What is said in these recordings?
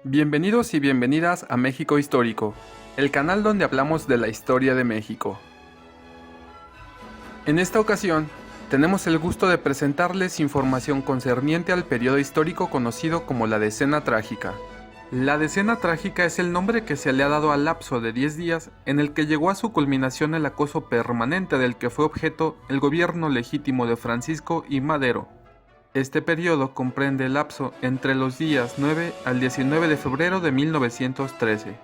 Bienvenidos y bienvenidas a México Histórico, el canal donde hablamos de la historia de México. En esta ocasión, tenemos el gusto de presentarles información concerniente al periodo histórico conocido como la Decena Trágica. La Decena Trágica es el nombre que se le ha dado al lapso de 10 días en el que llegó a su culminación el acoso permanente del que fue objeto el gobierno legítimo de Francisco I. Madero. Este periodo comprende el lapso entre los días 9 al 19 de febrero de 1913.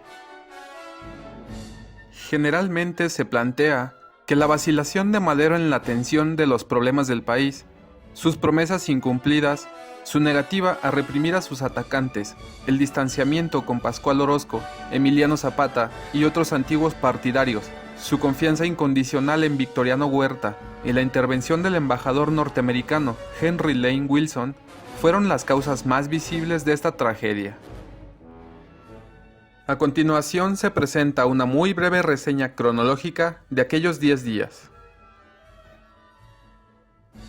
Generalmente se plantea que la vacilación de Madero en la atención de los problemas del país, sus promesas incumplidas, su negativa a reprimir a sus atacantes, el distanciamiento con Pascual Orozco, Emiliano Zapata y otros antiguos partidarios, su confianza incondicional en Victoriano Huerta y la intervención del embajador norteamericano Henry Lane Wilson fueron las causas más visibles de esta tragedia. A continuación se presenta una muy breve reseña cronológica de aquellos 10 días.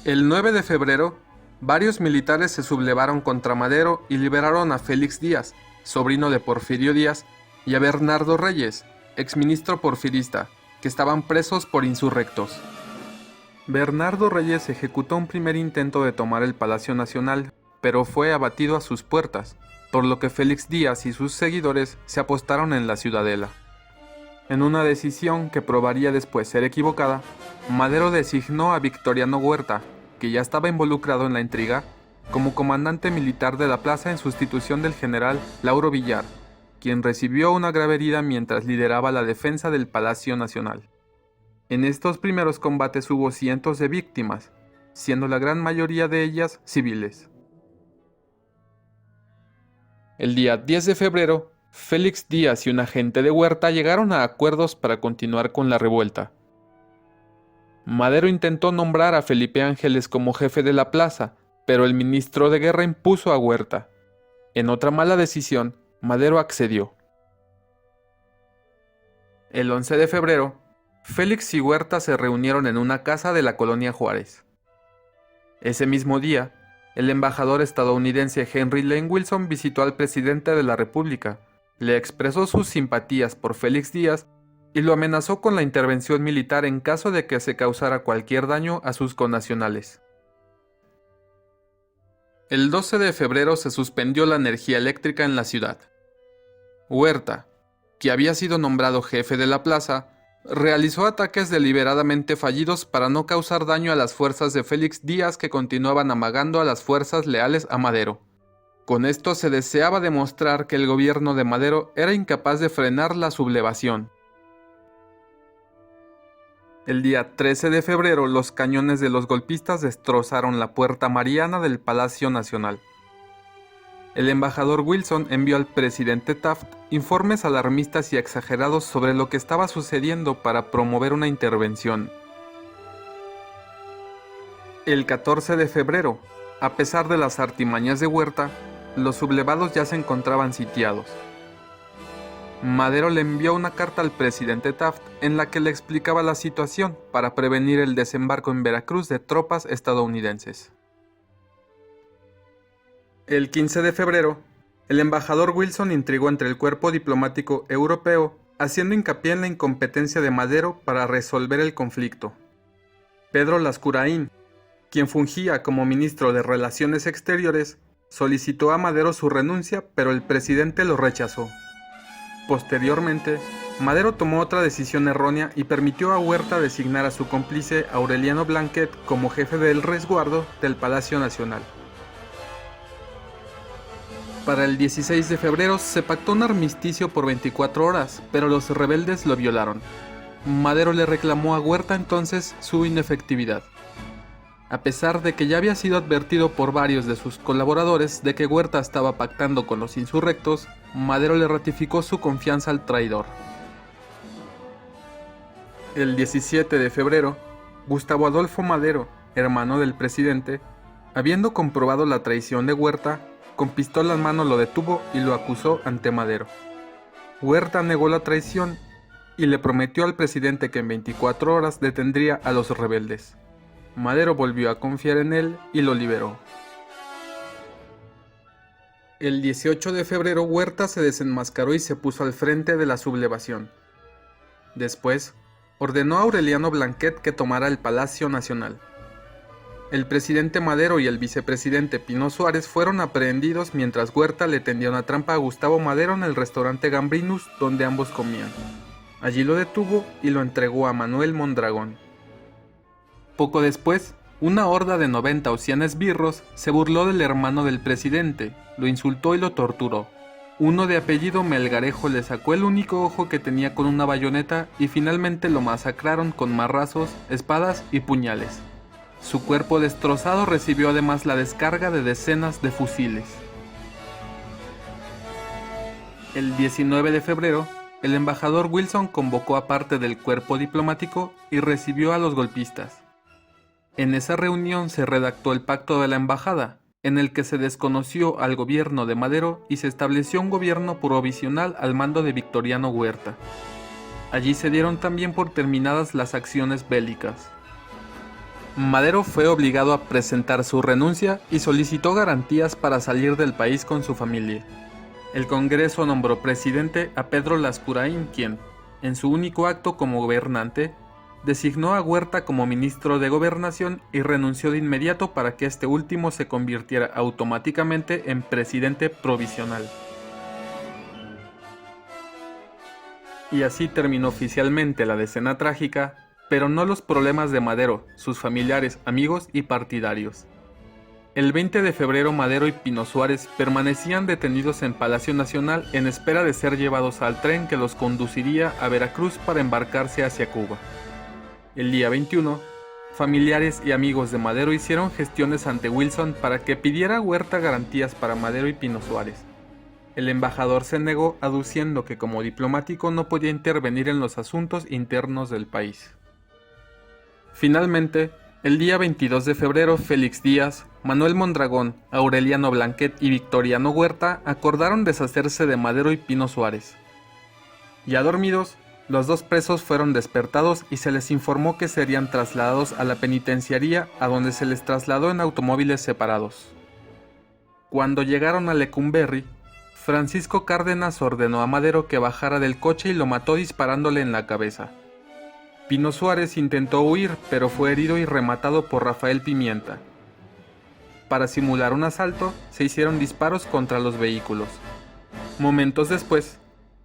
El 9 de febrero, varios militares se sublevaron contra Madero y liberaron a Félix Díaz, sobrino de Porfirio Díaz, y a Bernardo Reyes, exministro porfirista, que estaban presos por insurrectos. Bernardo Reyes ejecutó un primer intento de tomar el Palacio Nacional, pero fue abatido a sus puertas, por lo que Félix Díaz y sus seguidores se apostaron en la ciudadela. En una decisión que probaría después ser equivocada, Madero designó a Victoriano Huerta, que ya estaba involucrado en la intriga, como comandante militar de la plaza en sustitución del general Lauro Villar, quien recibió una grave herida mientras lideraba la defensa del Palacio Nacional. En estos primeros combates hubo cientos de víctimas, siendo la gran mayoría de ellas civiles. El día 10 de febrero, Félix Díaz y un agente de Huerta llegaron a acuerdos para continuar con la revuelta. Madero intentó nombrar a Felipe Ángeles como jefe de la plaza, pero el ministro de Guerra impuso a Huerta. En otra mala decisión, Madero accedió. El 11 de febrero, Félix y Huerta se reunieron en una casa de la colonia Juárez. Ese mismo día, el embajador estadounidense Henry Lane Wilson visitó al presidente de la República, le expresó sus simpatías por Félix Díaz y lo amenazó con la intervención militar en caso de que se causara cualquier daño a sus connacionales. El 12 de febrero se suspendió la energía eléctrica en la ciudad. Huerta, que había sido nombrado jefe de la plaza, realizó ataques deliberadamente fallidos para no causar daño a las fuerzas de Félix Díaz que continuaban amagando a las fuerzas leales a Madero. Con esto se deseaba demostrar que el gobierno de Madero era incapaz de frenar la sublevación. El día 13 de febrero, los cañones de los golpistas destrozaron la Puerta Mariana del Palacio Nacional. El embajador Wilson envió al presidente Taft informes alarmistas y exagerados sobre lo que estaba sucediendo para promover una intervención. El 14 de febrero, a pesar de las artimañas de Huerta, los sublevados ya se encontraban sitiados. Madero le envió una carta al presidente Taft en la que le explicaba la situación para prevenir el desembarco en Veracruz de tropas estadounidenses. El 15 de febrero, el embajador Wilson intrigó entre el cuerpo diplomático europeo, haciendo hincapié en la incompetencia de Madero para resolver el conflicto. Pedro Lascurain, quien fungía como ministro de Relaciones Exteriores, solicitó a Madero su renuncia, pero el presidente lo rechazó. Posteriormente, Madero tomó otra decisión errónea y permitió a Huerta designar a su cómplice Aureliano Blanquet como jefe del resguardo del Palacio Nacional. Para el 16 de febrero se pactó un armisticio por 24 horas, pero los rebeldes lo violaron. Madero le reclamó a Huerta entonces su inefectividad. A pesar de que ya había sido advertido por varios de sus colaboradores de que Huerta estaba pactando con los insurrectos, Madero le ratificó su confianza al traidor. El 17 de febrero, Gustavo Adolfo Madero, hermano del presidente, habiendo comprobado la traición de Huerta, con pistola en mano lo detuvo y lo acusó ante Madero. Huerta negó la traición y le prometió al presidente que en 24 horas detendría a los rebeldes. Madero volvió a confiar en él y lo liberó. El 18 de febrero Huerta se desenmascaró y se puso al frente de la sublevación. Después, ordenó a Aureliano Blanquet que tomara el Palacio Nacional. El presidente Madero y el vicepresidente Pino Suárez fueron aprehendidos mientras Huerta le tendía una trampa a Gustavo Madero en el restaurante Gambrinus donde ambos comían. Allí lo detuvo y lo entregó a Manuel Mondragón. Poco después, una horda de 90 o 100 esbirros se burló del hermano del presidente, lo insultó y lo torturó. Uno de apellido Melgarejo le sacó el único ojo que tenía con una bayoneta y finalmente lo masacraron con marrazos, espadas y puñales. Su cuerpo destrozado recibió además la descarga de decenas de fusiles. El 19 de febrero, el embajador Wilson convocó a parte del cuerpo diplomático y recibió a los golpistas. En esa reunión se redactó el Pacto de la Embajada, en el que se desconoció al gobierno de Madero y se estableció un gobierno provisional al mando de Victoriano Huerta. Allí se dieron también por terminadas las acciones bélicas. Madero fue obligado a presentar su renuncia y solicitó garantías para salir del país con su familia. El Congreso nombró presidente a Pedro Lascurain, quien, en su único acto como gobernante, designó a Huerta como ministro de Gobernación y renunció de inmediato para que este último se convirtiera automáticamente en presidente provisional. Y así terminó oficialmente la decena trágica, pero no los problemas de Madero, sus familiares, amigos y partidarios. El 20 de febrero Madero y Pino Suárez permanecían detenidos en Palacio Nacional en espera de ser llevados al tren que los conduciría a Veracruz para embarcarse hacia Cuba. El día 21, familiares y amigos de Madero hicieron gestiones ante Wilson para que pidiera a Huerta garantías para Madero y Pino Suárez. El embajador se negó aduciendo que como diplomático no podía intervenir en los asuntos internos del país. Finalmente, el día 22 de febrero Félix Díaz, Manuel Mondragón, Aureliano Blanquet y Victoriano Huerta acordaron deshacerse de Madero y Pino Suárez. Ya dormidos, los dos presos fueron despertados y se les informó que serían trasladados a la penitenciaría, a donde se les trasladó en automóviles separados. Cuando llegaron a Lecumberri, Francisco Cárdenas ordenó a Madero que bajara del coche y lo mató disparándole en la cabeza. Pino Suárez intentó huir, pero fue herido y rematado por Rafael Pimienta. Para simular un asalto, se hicieron disparos contra los vehículos. Momentos después,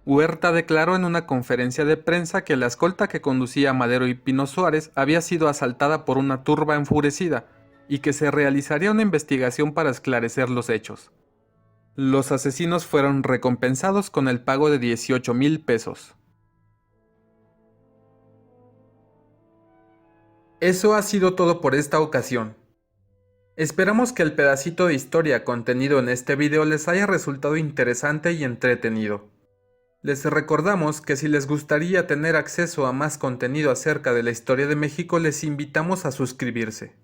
Huerta declaró en una conferencia de prensa que la escolta que conducía a Madero y Pino Suárez había sido asaltada por una turba enfurecida y que se realizaría una investigación para esclarecer los hechos. Los asesinos fueron recompensados con el pago de 18,000 pesos. Eso ha sido todo por esta ocasión. Esperamos que el pedacito de historia contenido en este video les haya resultado interesante y entretenido. Les recordamos que si les gustaría tener acceso a más contenido acerca de la historia de México, les invitamos a suscribirse.